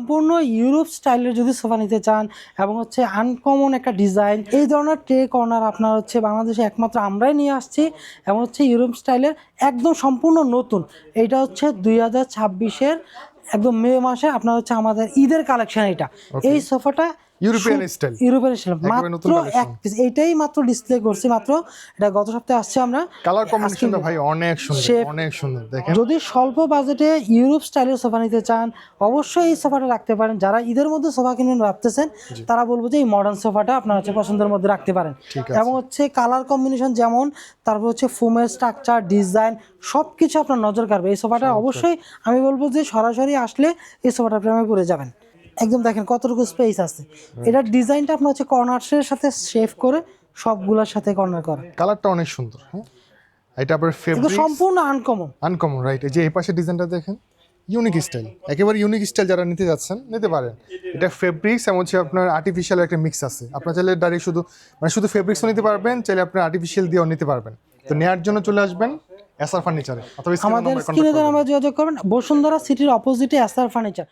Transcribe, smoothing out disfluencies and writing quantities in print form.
সম্পূর্ণ ইউরোপ স্টাইলের যদি সোফা নিতে চান এবং হচ্ছে আনকমন একটা ডিজাইন, এই ধরনের ট্রে কর্নার আপনার হচ্ছে বাংলাদেশে একমাত্র আমরাই নিয়ে আসছি এবং হচ্ছে ইউরোপ স্টাইলের একদম সম্পূর্ণ নতুন। এইটা হচ্ছে 2026-এর একদম মে মাসে আপনার হচ্ছে আমাদের ঈদের কালেকশন। এটা এই সোফাটা ইউরোপিয়ান স্টাইল, ইউরোপিয়ান স্টাইল, মাত্র এক পিস, এইটাই মাত্র ডিসপ্লে করছি মাত্র। এটা গত সপ্তাহে আসছে আমরা। কালার কম্বিনেশনটা ভাই অনেক সুন্দর, অনেক সুন্দর। দেখেন যদি স্বল্প বাজেটে ইউরোপ স্টাইলের সোফা নিতে চান অবশ্যই এই সোফাটা রাখতে পারেন। যারা ঈদের মধ্যে সোফা কিনবেন ভাবতেছেন তারা বলবো যে এই মডার্ন সোফাটা আপনার হচ্ছে পছন্দের মধ্যে রাখতে পারেন। এবং হচ্ছে কালার কম্বিনেশন যেমন, তারপর হচ্ছে ফোমের স্ট্রাকচার, ডিজাইন সবকিছু আপনার নজর কাড়বে। এই সোফাটা অবশ্যই আমি বলবো যে সরাসরি আসলে এই সোফাটা প্রেমে পড়ে যাবেন। একদম দেখেন কতটুকু স্পেস আছে। এটার ডিজাইনটা আপনার হচ্ছে কর্নার্সের সাথে শেভ করে সবগুলোর সাথে কর্নার করা। কালারটা অনেক সুন্দর। হ্যাঁ, এটা আবার এটা ফেব্রিক সম্পূর্ণ আনকমন। Uncommon, right. এই যে এই পাশে ডিজাইনটা দেখেন, ইউনিক স্টাইল, একেবারে ইউনিক স্টাইল। যারা নিতে যাচ্ছেন নিতে পারেন। এটা ফেব্রিক্স এবং হচ্ছে আপনার আর্টিফিশিয়াল একটা মিক্স আছে। আপনার চাইলে ডাইরেক্ট শুধু ফেব্রিক্সও নিতে পারবেন, চাইলে আপনার আর্টিফিশিয়াল দিয়েও নিতে পারবেন। তো নেওয়ার জন্য চলে আসবেন এসআর ফার্নিচারে, অথবা আমাদের স্ক্রিনে আমরা যোগাযোগ করবেন। বসুন্ধরা সিটির অপোজিটে এসআর ফার্নিচার।